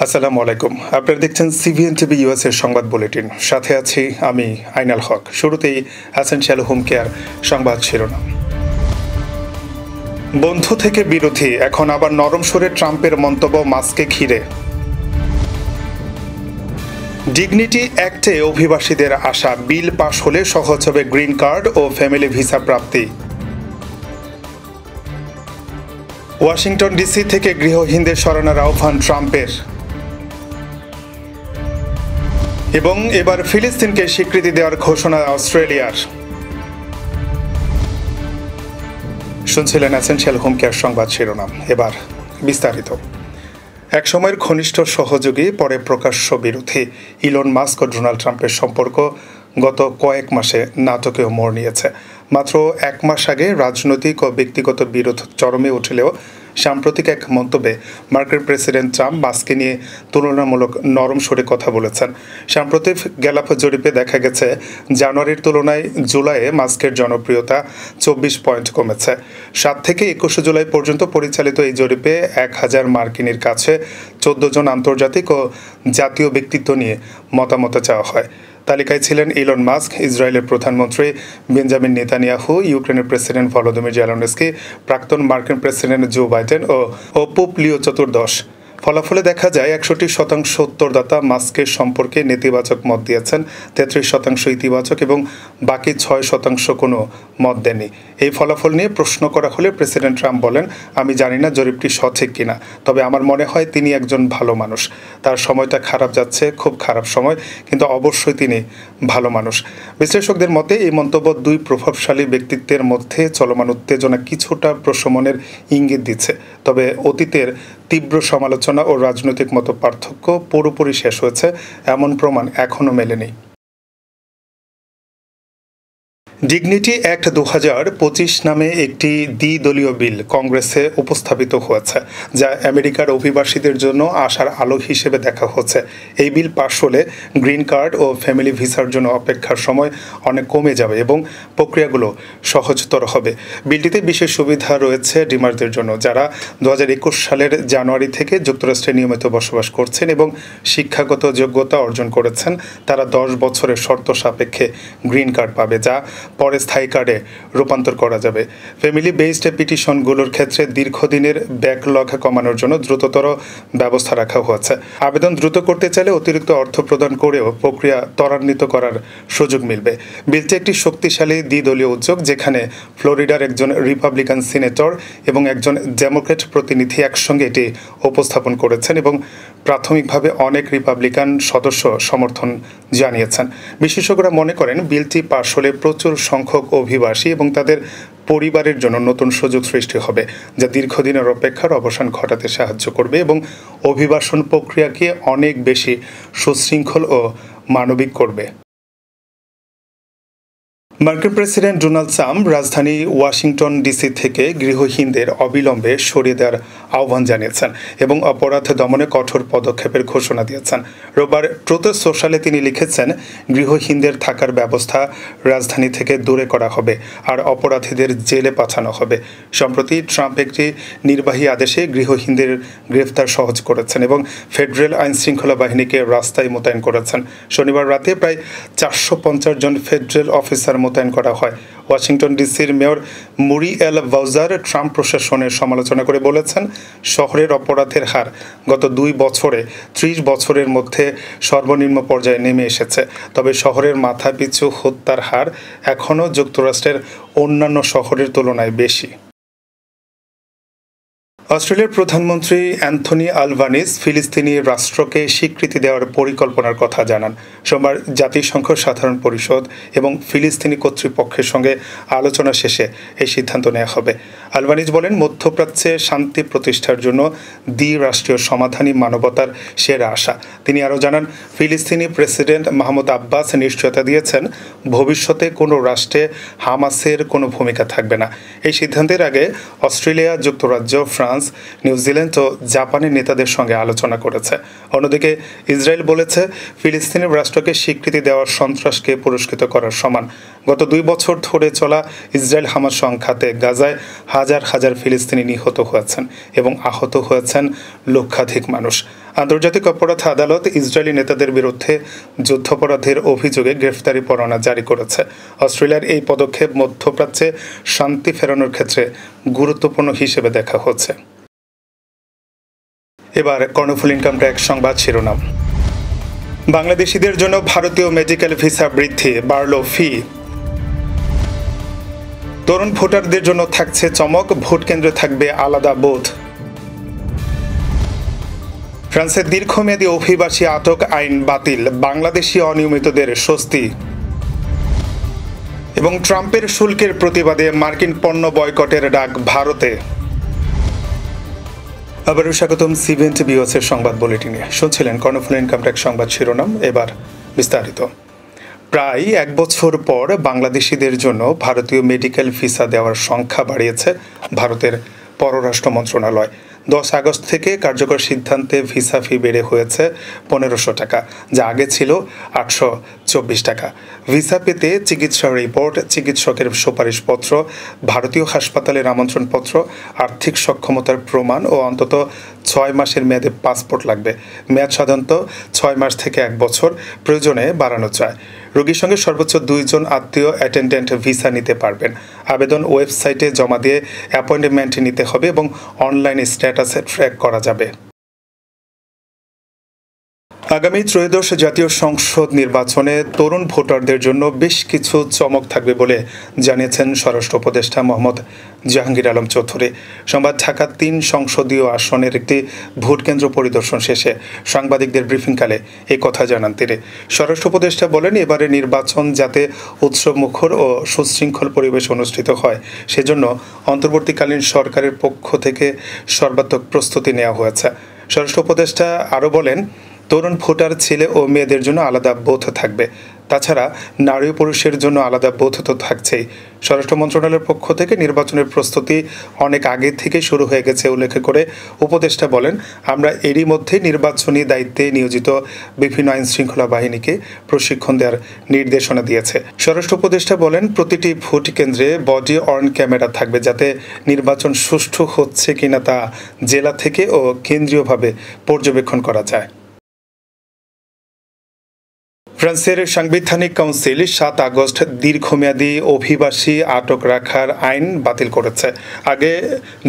আসসালামু আলাইকুম। আপনারা দেখছেন সিবিএন টিভি ইউএস এর সংবাদ বুলেটিন। সাথে আছি আমি আইনাল হক। শুরুতেই এসেনশিয়াল হোম কেয়ার সংবাদ শিরোনাম। বন্ধু থেকে বিরোধী, এখন আবার নরম সুরে ট্রাম্পের মন্তব্য মাস্ককে ঘিরে। ডিগনিটি অ্যাক্টে অভিবাসীদের আশা, বিল পাশ হলে সহজ হবে গ্রিন কার্ড ও ফ্যামিলি ভিসা প্রাপ্তি। ওয়াশিংটন ডিসি থেকে গৃহহীনদের সরানোর আহ্বান ট্রাম্পের। এবং এবার ফিলিস্তিনকে স্বীকৃতি দেওয়ার ঘোষণা অস্ট্রেলিয়ার। শুনছিলেন এসেনশিয়াল হোম কেয়ার সংবাদ শিরোনাম। এবার বিস্তারিত। একসময়ের ঘনিষ্ঠ সহযোগী, পরে প্রকাশ্য বিরোধী ইলন মাস্ক ও ডোনাল্ড ট্রাম্পের সম্পর্ক গত কয়েক মাসে নাটকীয় মোড় নিয়েছে। মাত্র এক মাস আগে রাজনৈতিক ও ব্যক্তিগত বিরোধ চরমে উঠলেও সাম্প্রতিক এক মন্তব্যে মার্কিন প্রেসিডেন্ট ট্রাম্প মাস্ককে নিয়ে তুলনামূলক নরম সুরে কথা বলেছেন। সাম্প্রতিক গ্যালাপ জরিপে দেখা গেছে জানুয়ারির তুলনায় জুলাইয়ে মাস্কের জনপ্রিয়তা 24 পয়েন্ট কমেছে। 7 থেকে 21 জুলাই পর্যন্ত পরিচালিত এই জরিপে 1000 মার্কিনীর কাছে 14 জন আন্তর্জাতিক ও জাতীয় ব্যক্তিত্ব নিয়ে মতামত চাওয়া হয়। তালিকায় ছিলেন ইলন মাস্ক, ইসরায়েলের প্রধানমন্ত্রী বেঞ্জামিন নেতানিয়াহু, ইউক্রেনের প্রেসিডেন্ট ভলোদিমির জেলেনস্কি, প্রাক্তন মার্কিন প্রেসিডেন্ট জো বাইডেন ও পোপ লিও চতুর্দশ। ফলাফলে দেখা যায় 61% উত্তরদাতা মাস্কের সম্পর্কে নেতিবাচক মত দিয়েছেন, 33% ইতিবাচক এবং বাকি 6% কোনো মত দেননি। এই ফলাফল নিয়ে প্রশ্ন করা হলে প্রেসিডেন্ট ট্রাম্প বলেন, আমি জানি না জরিপটি সঠিক কিনা, তবে আমার মনে হয় তিনি একজন ভালো মানুষ। তার সময়টা খারাপ যাচ্ছে, খুব খারাপ সময়, কিন্তু অবশ্যই তিনি ভালো মানুষ। বিশ্লেষকদের মতে এই মন্তব্য দুই প্রভাবশালী ব্যক্তিত্বের মধ্যে চলমান উত্তেজনা কিছুটা প্রশমনের ইঙ্গিত দিচ্ছে। তবে অতীতের তীব্র সমালোচনা ও রাজনৈতিক মত পার্থক্য পুরোপুরি শেষ হয়েছে এমন প্রমাণ এখনও মেলেনি। ডিগনিটি অ্যাক্ট 2025 নামে একটি দ্বিদলীয় বিল কংগ্রেসে উপস্থাপিত হয়েছে, যা আমেরিকার অভিবাসীদের জন্য আশার আলো হিসেবে দেখা হচ্ছে। এই বিল পাশ হলে গ্রিন কার্ড ও ফ্যামিলি ভিসার জন্য অপেক্ষার সময় অনেক কমে যাবে এবং প্রক্রিয়াগুলো সহজতর হবে। বিলটিতে বিশেষ সুবিধা রয়েছে ডিমারদের জন্য, যারা 2021 সালের জানুয়ারি থেকে যুক্তরাষ্ট্রে নিয়মিত বসবাস করছেন এবং শিক্ষাগত যোগ্যতা অর্জন করেছেন। তারা 10 বছরের শর্ত সাপেক্ষে গ্রিন কার্ড পাবে, যা পরে স্থায়ী কার্ডে রূপান্তর করা যাবে। ফ্যামিলি বেসড পিটিশনগুলোর ক্ষেত্রে দীর্ঘদিনের ব্যাকলগ কমানোর জন্য দ্রুততর ব্যবস্থা রাখা হয়েছে। আবেদন দ্রুত করতে চাইলে অতিরিক্ত অর্থ প্রদান করেও প্রক্রিয়া ত্বরান্বিত করার সুযোগ মিলবে। বিলটি একটি শক্তিশালী দ্বিদলীয় উদ্যোগ, যেখানে ফ্লোরিডার একজন রিপাবলিকান সিনেটর এবং একজন ডেমোক্র্যাট প্রতিনিধি একসঙ্গে এটি উপস্থাপন করেছেন এবং প্রাথমিকভাবে অনেক রিপাবলিকান সদস্য সমর্থন জানিয়েছেন। বিশেষজ্ঞরা মনে করেন বিলটি পাশ হলে প্রচুর সংখ্যক অভিবাসী এবং তাদের পরিবারের জন্য নতুন সুযোগ সৃষ্টি হবে, যা দীর্ঘদিনের অপেক্ষার অবসান ঘটাতে সাহায্য করবে এবং অভিবাসন প্রক্রিয়াকে অনেক বেশি সুশৃঙ্খল ও মানবিক করবে। মার্কিন প্রেসিডেন্ট ডোনাল্ড ট্রাম্প রাজধানী ওয়াশিংটন ডিসি থেকে গৃহহীনদের অবিলম্বে সরিয়ে দেওয়ার আহ্বান জানিয়েছেন এবং অপরাধ দমনে কঠোর পদক্ষেপের ঘোষণা দিয়েছেন। রোববার ট্রুথ সোশ্যালে তিনি লিখেছেন, গৃহহীনদের থাকার ব্যবস্থা রাজধানী থেকে দূরে করা হবে আর অপরাধীদের জেলে পাঠানো হবে। সম্প্রতি ট্রাম্প একটি নির্বাহী আদেশে গৃহহীনদের গ্রেফতার সহজ করেছেন এবং ফেডারেল আইনশৃঙ্খলা বাহিনীকে রাস্তায় মোতায়েন করেছেন। শনিবার রাতে প্রায় 450 জন ফেডারেল অফিসার মোতায়েন করা হয়। ওয়াশিংটন ডিসির মেয়র মুরিয়েল বাউজার ট্রাম্প প্রশাসনের সমালোচনা করে বলেছেন, শহরের অপরাধের হার গত 2 বছরে 30 বছরের মধ্যে সর্বনিম্ন পর্যায়ে নেমে এসেছে। তবে শহরের মাথাপিছু হত্যার হার এখনও যুক্তরাষ্ট্রের অন্যান্য শহরের তুলনায় বেশি। অস্ট্রেলিয়ার প্রধানমন্ত্রী অ্যান্থনি আলবানিজ ফিলিস্তিনি রাষ্ট্রকে স্বীকৃতি দেওয়ার পরিকল্পনার কথা জানান। সোমবার জাতিসংঘ সাধারণ পরিষদ এবং ফিলিস্তিনি কর্তৃপক্ষের সঙ্গে আলোচনা শেষে এই সিদ্ধান্ত নেওয়া হবে। আলবানিজ বলেন, মধ্যপ্রাচ্যে শান্তি প্রতিষ্ঠার জন্য দ্বিরাষ্ট্রীয় সমাধানই মানবতার সেরা আশা। তিনি আরও জানান, ফিলিস্তিনি প্রেসিডেন্ট মাহমুদ আব্বাস নিশ্চয়তা দিয়েছেন, ভবিষ্যতে কোনো রাষ্ট্রে হামাসের কোনো ভূমিকা থাকবে না। এই সিদ্ধান্তের আগে অস্ট্রেলিয়া, যুক্তরাজ্য, ফ্রান্স, নিউজিল্যান্ড ও জাপানের নেতাদের সঙ্গে আলোচনা করেছে। অন্যদিকে ইসরায়েল বলেছে, ফিলিস্তিনি রাষ্ট্রকে স্বীকৃতি দেওয়ার সন্ত্রাসকে পুরস্কৃত করার সমান। গত 2 বছর ধরে চলা ইসরায়েল হামাস সংঘাতে গাজায় হাজার হাজার ফিলিস্তিনি নিহত হয়েছেন এবং আহত হয়েছেন লক্ষাধিক মানুষ। আন্তর্জাতিক অপরাধ আদালত ইসরায়েলি নেতাদের বিরুদ্ধে যুদ্ধাপরাধের অভিযোগে গ্রেফতারি পরোয়ানা জারি করেছে। অস্ট্রেলিয়ার এই পদক্ষেপ মধ্যপ্রাচ্যে শান্তি ফেরানোর ক্ষেত্রে গুরুত্বপূর্ণ হিসেবে দেখা হচ্ছে। এবার কর্ণফুল ইনকাম ট্যাক্স সংবাদ শিরোনাম। বাংলাদেশিদের জন্য ভারতীয় মেডিকেল ভিসা বৃদ্ধি, বাড়ল ফি। তরুণ ভোটারদের জন্য থাকছে চমক, ভোট কেন্দ্রে থাকবে আলাদা বোধ। ফ্রান্সের দীর্ঘমেয়াদী অভিবাসী আটক আইন বাতিল, বাংলাদেশি অনিয়মিতদের স্বস্তি। এবং ট্রাম্পের শুল্কের প্রতিবাদে মার্কিন পণ্য বয়কটের ডাক ভারতে। আবারও স্বাগতম সিভেন্ট বিওসের সংবাদ বুলেটিনে। শুনছিলেন কর্ণফুল ইনকাম ট্যাক্স সংবাদ শিরোনাম, এবার বিস্তারিত। প্রায় এক বছর পর বাংলাদেশিদের জন্য ভারতীয় মেডিকেল ভিসা দেওয়ার সংখ্যা বাড়িয়েছে ভারতের পররাষ্ট্র মন্ত্রণালয়। 10 আগস্ট থেকে কার্যকর সিদ্ধান্তে ভিসা ফি বেড়ে হয়েছে 1500 টাকা, যা আগে ছিল 824 টাকা। ভিসা পেতে চিকিৎসা রিপোর্ট, চিকিৎসকের সুপারিশপত্র, ভারতীয় হাসপাতালের আমন্ত্রণপত্র, আর্থিক সক্ষমতার প্রমাণ ও অন্তত 6 মাসের মেয়াদে পাসপোর্ট লাগবে। মেয়াদ সাধারণত 6 মাস থেকে 1 বছর, প্রয়োজনে বাড়ানো যায়। রোগীর সঙ্গে সর্বোচ্চ 2 জন আত্মীয় অ্যাটেন্ডেন্ট ভিসা নিতে পারবেন। আবেদন ওয়েবসাইটে জমা দিয়ে অ্যাপয়েন্টমেন্ট নিতে হবে এবং অনলাইনে স্ট্যাটাস ট্র্যাক করা যাবে। আগামী ত্রয়োদশ জাতীয় সংসদ নির্বাচনে তরুণ ভোটারদের জন্য বেশ কিছু চমক থাকবে বলে জানিয়েছেন স্বরাষ্ট্র উপদেষ্টা মোহাম্মদ জাহাঙ্গীর আলম চৌধুরী। সোমবার ঢাকা 3 সংসদীয় আসনের একটি ভোট কেন্দ্র পরিদর্শন শেষে সাংবাদিকদের ব্রিফিংকালে এই কথা জানান তিনি। স্বরাষ্ট্র উপদেষ্টা বলেন, এবারে নির্বাচন যাতে উৎসবমুখর ও সুশৃঙ্খল পরিবেশ অনুষ্ঠিত হয়, সেজন্য অন্তর্বর্তীকালীন সরকারের পক্ষ থেকে সর্বাত্মক প্রস্তুতি নেওয়া হয়েছে। স্বরাষ্ট্র উপদেষ্টা আরও বলেন, তরুণ ভোটার ছেলে ও মেয়েদের জন্য আলাদা বোধ থাকবে। তাছাড়া নারী ও পুরুষের জন্য আলাদা বোধ তো থাকছেই। স্বরাষ্ট্র মন্ত্রণালয়ের পক্ষ থেকে নির্বাচনের প্রস্তুতি অনেক আগে থেকে শুরু হয়ে গেছে উল্লেখ করে উপদেষ্টা বলেন, আমরা এরই মধ্যে নির্বাচনী দায়িত্বে নিয়োজিত বিভিন্ন আইন শৃঙ্খলা বাহিনীকে প্রশিক্ষণ দেওয়ার নির্দেশনা দিয়েছে। স্বরাষ্ট্র উপদেষ্টা বলেন, প্রতিটি ভোট কেন্দ্রে বডি অন ক্যামেরা থাকবে, যাতে নির্বাচন সুষ্ঠু হচ্ছে কিনা তা জেলা থেকে ও কেন্দ্রীয়ভাবে পর্যবেক্ষণ করা যায়। ফ্রান্সের সাংবিধানিক কাউন্সিল 7 আগস্ট দীর্ঘমেয়াদী অভিবাসী আটক রাখার আইন বাতিল করেছে। আগে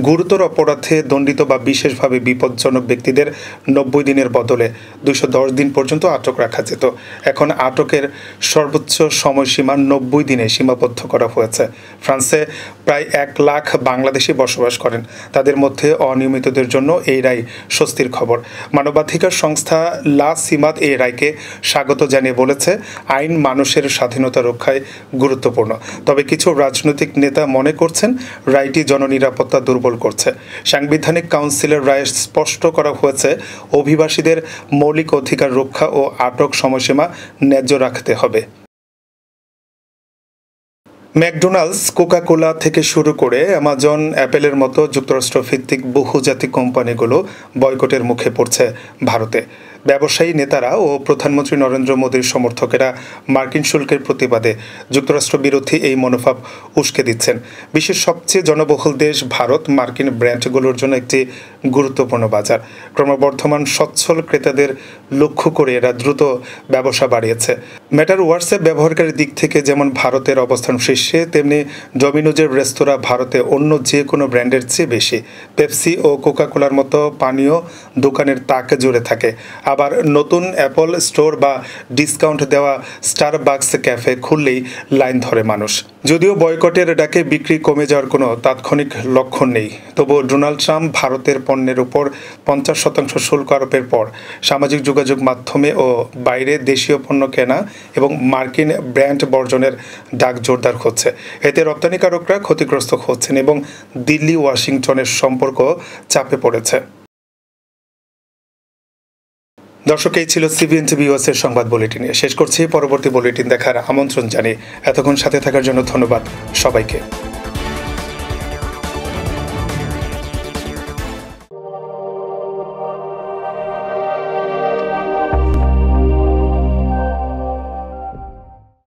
গুরুতর অপরাধে দণ্ডিত বা বিশেষভাবে বিপজ্জনক ব্যক্তিদের 90 দিনের বদলে 210 দিন পর্যন্ত আটক রাখা যেত। এখন আটকের সর্বোচ্চ সময়সীমা 90 দিনে সীমাবদ্ধ করা হয়েছে। ফ্রান্সে প্রায় 1 লাখ বাংলাদেশি বসবাস করেন। তাদের মধ্যে অনিয়মিতদের জন্য এই রায় স্বস্তির খবর। মানবাধিকার সংস্থা লা সিমাদ এই রায়কে স্বাগত জানিয়ে বলেছে, আইন মানুষের স্বাধীনতা রক্ষায় গুরুত্বপূর্ণ। তবে কিছু রাজনৈতিক নেতা মনে করছেন রায়টি জননিরাপত্তা দুর্বল করছে। সাংবিধানিক কাউন্সিলের রায়ে স্পষ্ট করা হয়েছে, অভিবাসীদের মৌলিক অধিকার রক্ষা ও আটক সময়সীমা ন্যায্য রাখতে হবে। ম্যাকডোনাল্ডস, কোকা-কোলা থেকে শুরু করে অ্যামাজন, অ্যাপেলের মতো যুক্তরাষ্ট্রভিত্তিক বহুজাতিক কোম্পানিগুলো বয়কটের মুখে পড়ছে ভারতে। ব্যবসায়ী নেতারা ও প্রধানমন্ত্রী নরেন্দ্র মোদীর সমর্থকেরা মার্কিন শুল্কের প্রতিবাদে যুক্তরাষ্ট্র বিরোধী এই মনোভাব উস্কে দিচ্ছেন। বিশ্বের সবচেয়ে জনবহুল দেশ ভারত মার্কিন ব্র্যান্ডগুলোর জন্য একটি গুরুত্বপূর্ণ বাজার। ক্রমবর্ধমান সচ্ছল ক্রেতাদের লক্ষ্য করে এরা দ্রুত ব্যবসা বাড়িয়েছে। মেটার হোয়াটসঅ্যাপ ব্যবহারকারীর দিক থেকে যেমন ভারতের অবস্থান শীর্ষে, তেমনি ডমিনোজের রেস্তোরাঁ ভারতে অন্য যে কোনো ব্র্যান্ডের চেয়ে বেশি। পেপসি ও কোকা-কোলার মতো পানীয় দোকানের তাক জুড়ে থাকে। আবার নতুন অ্যাপল স্টোর বা ডিসকাউন্ট দেওয়া স্টারবাকস ক্যাফে খুললেই লাইন ধরে মানুষ। যদিও বয়কটের ডাকে বিক্রি কমে যাওয়ার কোনো তাৎক্ষণিক লক্ষণ নেই, তবুও ডোনাল্ড ট্রাম্প ভারতের পণ্যের উপর 50% শুল্ক আরোপের পর সামাজিক যোগাযোগ মাধ্যমে ও বাইরে দেশীয় পণ্য কেনা এবং মার্কিন ব্র্যান্ড বর্জনের ডাক জোরদার হচ্ছে। এতে রপ্তানিকারকরা ক্ষতিগ্রস্ত হচ্ছেন এবং দিল্লি ওয়াশিংটনের সম্পর্ক চাপে পড়েছে। দর্শক, এই ছিল সিভিএন বিওএসের সংবাদ বুলেটিনে। শেষ করছি। পরবর্তী বুলেটিন দেখার আমন্ত্রণ জানিয়ে এতক্ষণ সাথে থাকার জন্য ধন্যবাদ সবাইকে।